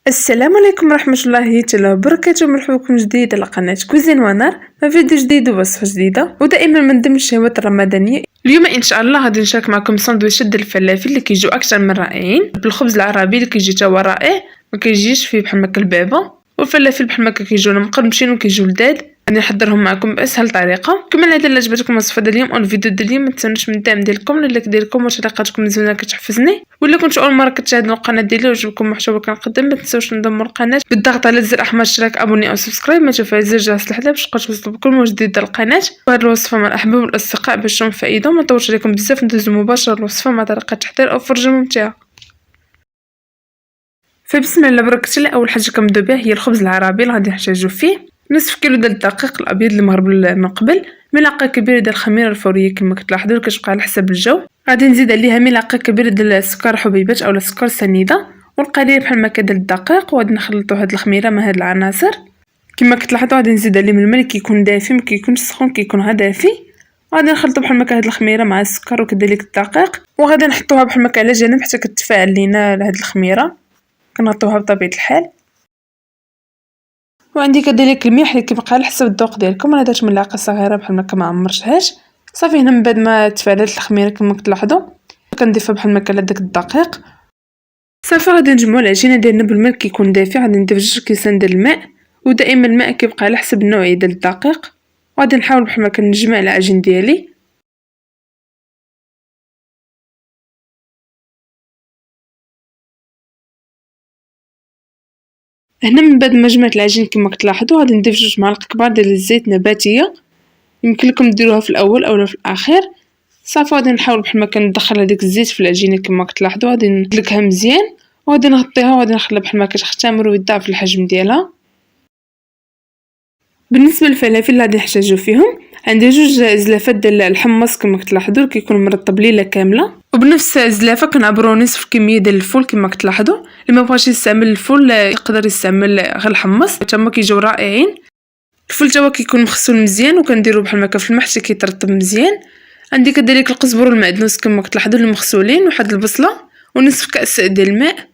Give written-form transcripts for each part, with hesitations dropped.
السلام عليكم ورحمة الله تعالى وبركاته. مرحبا بكم جديد على قناة كوزين ونار مع فيديو جديد ووصفة جديدة ودائما من ضمن الشهوات الرمضانية. اليوم ان شاء الله غادي نشارك معكم ساندويشات ديال الفلافل اللي كيجيو اكثر من رائعين بالخبز العربي اللي كيجي تا هو رائع، ما كيجيش فيه بحال هكا البعبه، والفلافل بحال هكا كيجيونا مقرمشين وكيجيو لذاذ. غادي نحضرهم معكم باسهل طريقه. كما العاده الا عجبتكم الوصفه ديال اليوم او الفيديو ديال اليوم ما تنسونوش من الدعم ديالكم، اللايك ديالكم وتعليقاتكم مزيونه كتحفزني. ولا كنتو اول مره كتشاهدوا القناه ديالي وعجبكم المحتوى كنقدم ما تنساوش تنضموا للقناه بالضغط على الزر الاحمر اشتراك ابوني او سبسكرايب، ما تفعل زر جرس الحلة باش توصلوا بكل ما جديد ديال القناه. وهاد الوصفه مع الاحباب والاصدقاء باش تكون فائده وما نطولش عليكم بزاف، ندوزو مباشره للوصفه مع طريقه تحضير او فرجه ممتعه. فبسم الله بركة الله. اول حاجه كنبداو بها هي الخبز العربي اللي غادي نحتاجو فيه نصف كيلو ديال الدقيق الابيض اللي مهربل من قبل، ملعقه كبيره ديال الخميره الفوريه كما كتلاحظوا كتبقى على حسب الجو. غادي نزيد عليها ملعقه كبيره ديال السكر حبيبات اولا السكر سنيده والقليل بحال ما ديال الدقيق، وغادي نخلطوا هاد الخميره مع هاد العناصر كما كتلاحظوا. غادي نزيد عليه من الماء كيكون دافي ما كيكونش سخون، كيكون غير دافي. غادي نخلطوا بحال هاد الخميره مع السكر وكذلك الدقيق، وغادي نحطوها بحال على جنب حتى كتفاعل لينا هاد الخميره، كنغطيوها بطبيعه الحال. وعندي كذلك الملح اللي كيبقى على حسب الذوق ديالكم. انا درت ملعقه صغيره بحال هكا ما عمرتهاش. صافي هنا من بعد ما تفاعلت الخميره كما كتلاحظوا كنضيفها بحال هكا لداك الدقيق. صافي غادي نجمعوا العجينه ديالنا بالماء كيكون دافي. غادي نضيف 2 كيسان ديال الماء، ودائما الماء كيبقى على حسب النوعيه ديال الدقيق. وغادي نحاول بحال هكا نجمع العجين ديالي. هنا من بعد ما جمعت العجين كما كتلاحظوا غادي نضيف 2 معالق كبار ديال الزيت نباتيه، يمكن لكم ديروها في الاول اولا في الاخير. صافي غادي نحاول بحال ما كندخل هذاك الزيت في العجينه كما كتلاحظوا. غادي ندلكها مزيان وغادي نغطيها وغادي نخليها بحال ما كتختمر ويضاعف الحجم ديالها. بالنسبه للفلافل اللي غادي نحتاجو فيهم عندي 2 زلافات ديال الحمص كما كتلاحظوا كيكون مرطب ليله كامله، وبنفس الزلافه كنعبروا نصف كميه ديال الفول كما كتلاحظوا. اللي ما بغاش يستعمل الفول يقدر يستعمل غير الحمص حتى هما كيجيو رائعين. الفول تا هو كيكون مغسول مزيان وكنديرو بحال هكا في الماء حتى كيترطب مزيان. عندي كذلك القزبر والمعدنوس كما كتلاحظوا المغسولين، وواحد البصله ونصف كاس ديال الماء.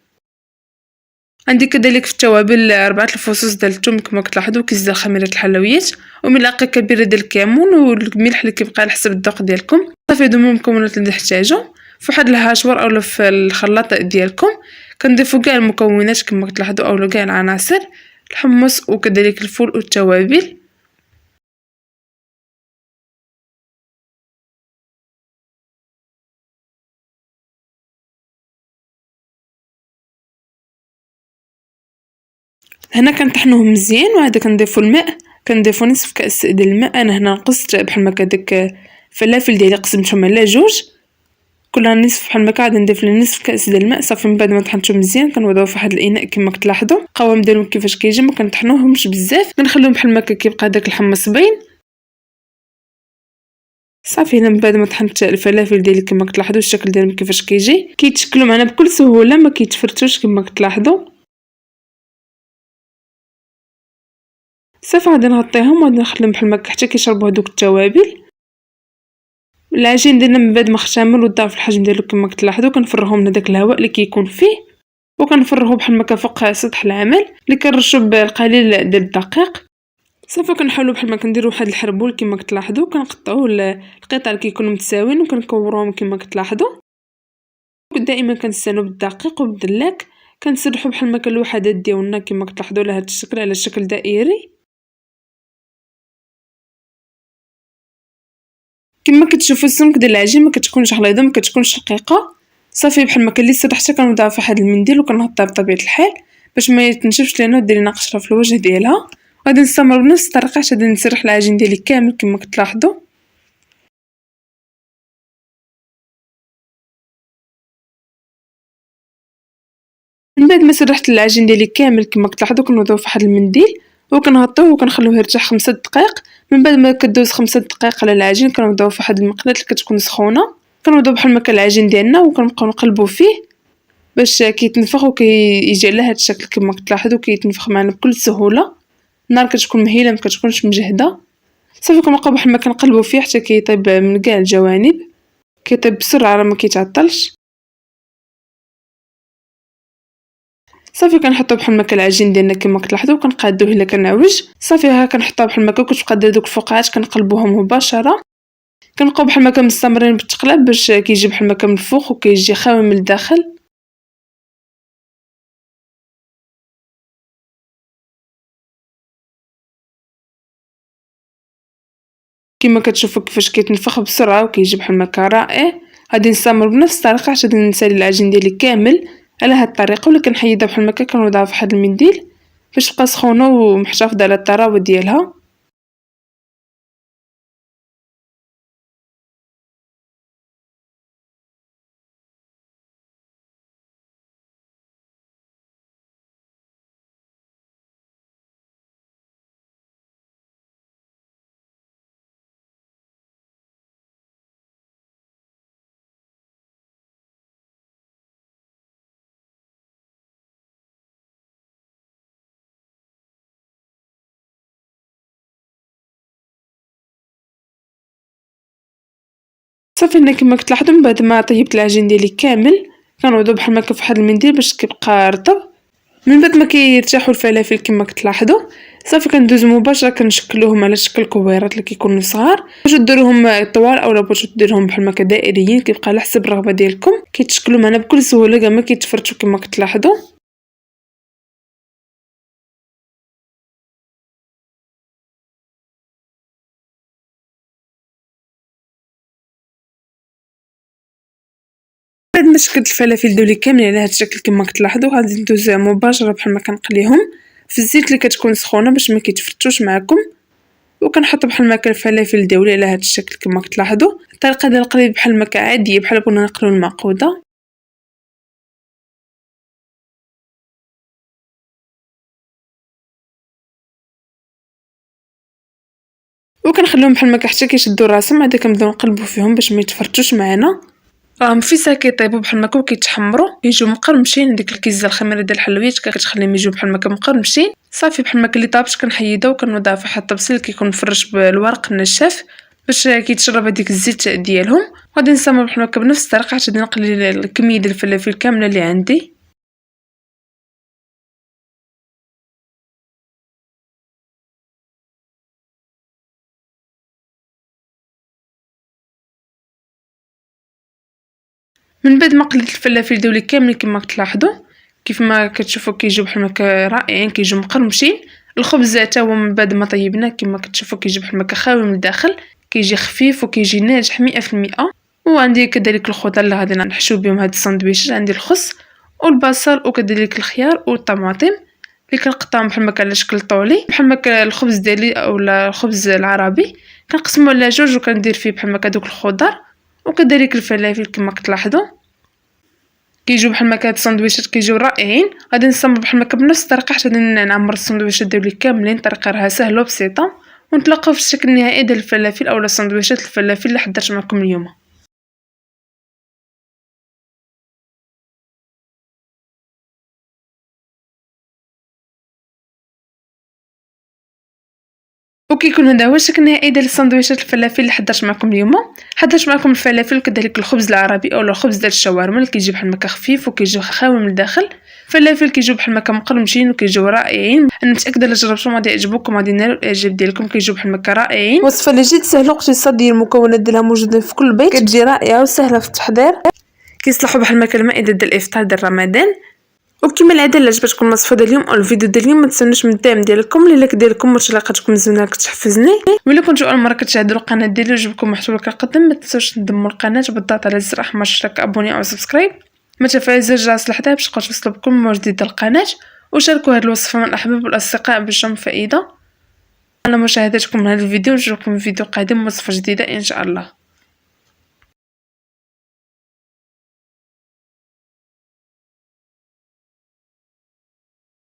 عندي كذلك في التوابل 4 الفصوص ديال الثوم كما كتلاحظوا كيس ديال خميره الحلويات وملعقه كبيره ديال الكمون والملح اللي كيبقى على حسب الذوق ديالكم. صافي هادو هما المكونات اللي نحتاجو. في واحد الهاشوار اولا في الخلاط ديالكم كنضيفوا كاع المكونات كما كتلاحظوا اولا كاع العناصر الحمص وكذلك الفول والتوابل. هنا كنطحنوهم مزيان وعاد كنضيفوا الماء، كنضيفوا نصف كاس ديال الماء. انا هنا نقصت بحال هكا داك الفلافل ديالي قسمتهم على 2 كل نصف بحال هكا. غادي نضيف نصف كاس ديال الماء. صافي من بعد ما طحنتهم مزيان كنوضعوا في واحد الاناء كما كتلاحظوا. القوام ديالهم كيفاش كيجي ما كنطحنوهمش بزاف، كنخليهم بحال هكا كيبقى داك الحمص باين. صافي هنا من بعد ما طحنت الفلافل ديالي كما كتلاحظوا الشكل ديالهم كيفاش كيجي كيتشكلوا معنا بكل سهوله ما كيتفرتوش كما كتلاحظوا. صافي غادي نغطيهم وغادي نخليهم بحال هكا حتى كيشربوا هذوك التوابل. العجين ديالنا من بعد ما اختمر وضاعف الحجم ديالو كما كتلاحظوا كنفرغوه من داك الهواء اللي كيكون فيه، وكنفرغوه بحال هكا فوق سطح العمل اللي كنرشوا بالقليل ديال الدقيق. صافي كنحاولوا بحال ما كنديروا واحد الحربول كما كتلاحظوا كنقطعوا القطع اللي كيكونوا متساويين وكنكوروهم كما كتلاحظوا. دائما كنستانوا بالدقيق وبالدلاك كنسرحوا بحال هكا الوحدات ديالنا كما كتلاحظوا على هذا الشكل على شكل دائري. كما كتشوفوا السمك ديال العجين ما كتكونش غليظه ما كتكونش رقيقه. صافي بحال ما كان لسه حتى كنوضعها في واحد المنديل وكنغطيها بطبيعه الحال باش ما يتنشفش لينا ودير لنا قشره في الوجه ديالها. غادي نستمر بنفس الطريقه حتى غادي نسرح العجين ديالي كامل كما كتلاحظوا. من بعد ما سرحت العجين ديالي كامل كما كتلاحظوا كنوضعوه في واحد المنديل وكنغطيوه وكنخليوه يرتاح 5 دقائق. من بعد ما كدوز 5 دقائق على العجين كنوضعوه في واحد المقلاة اللي كتكون سخونه. كنوضعوا بحال هكا العجين ديالنا وكنبقاو نقلبوا فيه باش كيتنفخ وكيجي على هذا الشكل كما كتلاحظوا كيتنفخ معنا بكل سهوله. النار كتكون مهيله ما كتكونش مجهده. صافي كنبقاو بحال ما كنقلبوا فيه حتى كيطيب من كاع الجوانب، كيطيب بسرعه راه ما كيتعطلش. صافي كنحطو بحال هكا العجين ديالنا كما كتلاحظوا، كنقادوه الا كنعوج. صافي ها كنحطها بحال هكا، كتبقى دير دوك الفقاعات كنقلبوهم مباشره. كنبقاو بحال هكا مستمرين بالتقلاب باش كيجي بحال هكا من الفوق وكيجي خاوي من الداخل. كما كتشوفوا كيفاش كيتنفخ بسرعه وكيجي بحال هكا رائع. غادي نستمر بنفس الطريقه حتى نسالي العجين ديالي كامل على هاد الطريقه، ولا كنحيدها بحال هكا كنوضعها فواحد المنديل باش تبقى سخونه ومحتفظه على الطراوه ديالها. صافي هنا كما كتلاحظوا من بعد ما طيبت العجين ديالي كامل كنوضو بحال هكا فواحد المنديل باش كيبقى رطب. من بعد ما كيرتاحوا الفلافل كما كتلاحظوا صافي كندوز مباشره كنشكلوهم على شكل كويرات اللي كيكونوا صغار. باش ديروهم طوال اولا باش ديروهم بحال هكا دائريين كيبقى على حسب الرغبه ديالكم. كيتشكلوا معنا بكل سهوله كاع ما كيتفرتوا كما كتلاحظوا. بعد ما شكلت الفلافل دولي كاملين على هذا الشكل كما كتلاحظوا غادي ندوز مباشره بحال ما كنقليهم في الزيت اللي كتكون سخونه باش ما كيتفرتوش معكم. وكنحط بحال هكا الفلافل ديالي على هذا الشكل كما كتلاحظوا. الطريقه ديال القلي بحال هكا عاديه بحال كنا نقلوا المعقوده. وكنخليهم بحال هكا حتى كيشدوا راسهم، عاد كنبداو نقلبوا فيهم باش ما يتفرتوش معنا. راهم في ساعه كيطيبوا بحال هكا وكيتحمروا كيجيو مقرمشين. ديك الكيزه الخميره ديال الحلويات كتخليهم يجيو بحال هكا مقرمشين. صافي بحال هكا اللي طابت كنحيدها وكنوضعها في واحد الطبسيل اللي كيكون مفرش بالورق النشاف باش كيتشرب هذيك الزيت ديالهم. غادي نستمر بحال هكا بنفس الطريقه حتى نقلي الكميه ديال الفلافل كامله اللي عندي. من بعد ما قليت الفلافل دولي كاملين كما كتلاحظوا كيف ما كتشوفوا كيجيو بحال هكا رائعين كيجيو مقرمشين. الخبز حتى هو من بعد ما طيبناه كما كتشوفوا كيجي بحال هكا خاوي من الداخل، كيجي خفيف وكيجي ناجح 100%. وعندي كذلك الخضر اللي غادي نحشو بهم هاد الساندويتش. عندي الخس والبصل وكذلك الخيار والطماطم اللي كنقطعهم بحال هكا على شكل طولي. بحال هكا الخبز ديالي اولا الخبز العربي كنقسمو على جوج وكندير فيه بحال هكا دوك الخضر وكذلك الفلافل كما كتلاحظوا. كيجيو بحال هكا هاد الساندويشات كيجيو رائعين. غادي نستمر بحال هكا بنفس الطريقه حتى نعمر الساندويشات ديالي كاملين. طريقه راها سهله وبسيطه. ونتلاقاو في الشكل النهائي ديال الفلافل اولا ساندويشات الفلافل اللي حضرت معكم اليوم. وكيكون هذا هو الشكل النهائي ديال الساندويشات الفلافل اللي حضرت معكم اليوم. حضرت معكم الفلافل وكذلك الخبز العربي اولا الخبز ديال الشاورما اللي كيجي بحال هكا خفيف وكيجي خاوي من الداخل. فلافل كيجيو بحال هكا مقرمشين وكيجيو رائعين. انا متاكده الا جربتوهم غادي يعجبوكم غادي ينالوا الاعجاب ديالكم. كيجيو بحال هكا رائعين. وصفه اللي جد سهله واقتصاديه، المكونات ديالها موجودين في كل بيت، كتجي رائعه وسهله في التحضير. كيصلحوا بحال هكا المائده ديال الافطار ديال رمضان. وكما العاده الا عجبتكم الوصفه ديال اليوم او الفيديو ديال اليوم ما تنسونوش من الدعم ديالكم. اللايك ديالكم وتعليقاتكم زوينه كتحفزني. ولا كنتو اول مره كتشاهدوا القناه ديالي وعجبكم المحتوى اللي كنقدم ما تنسوش تدعموا القناه بالضغط على زر احمر اشتراك ابوني او سبسكرايب. ما تفعيل زر الجرس لحتى باش توصلوا بكل ما جديد القناه. وشاركوا هذه الوصفه مع الاحباب والاصدقاء باش هم فائده. على مشاهدتكم لهذا الفيديو. نشوفكم في فيديو قادم وصفه جديده ان شاء الله.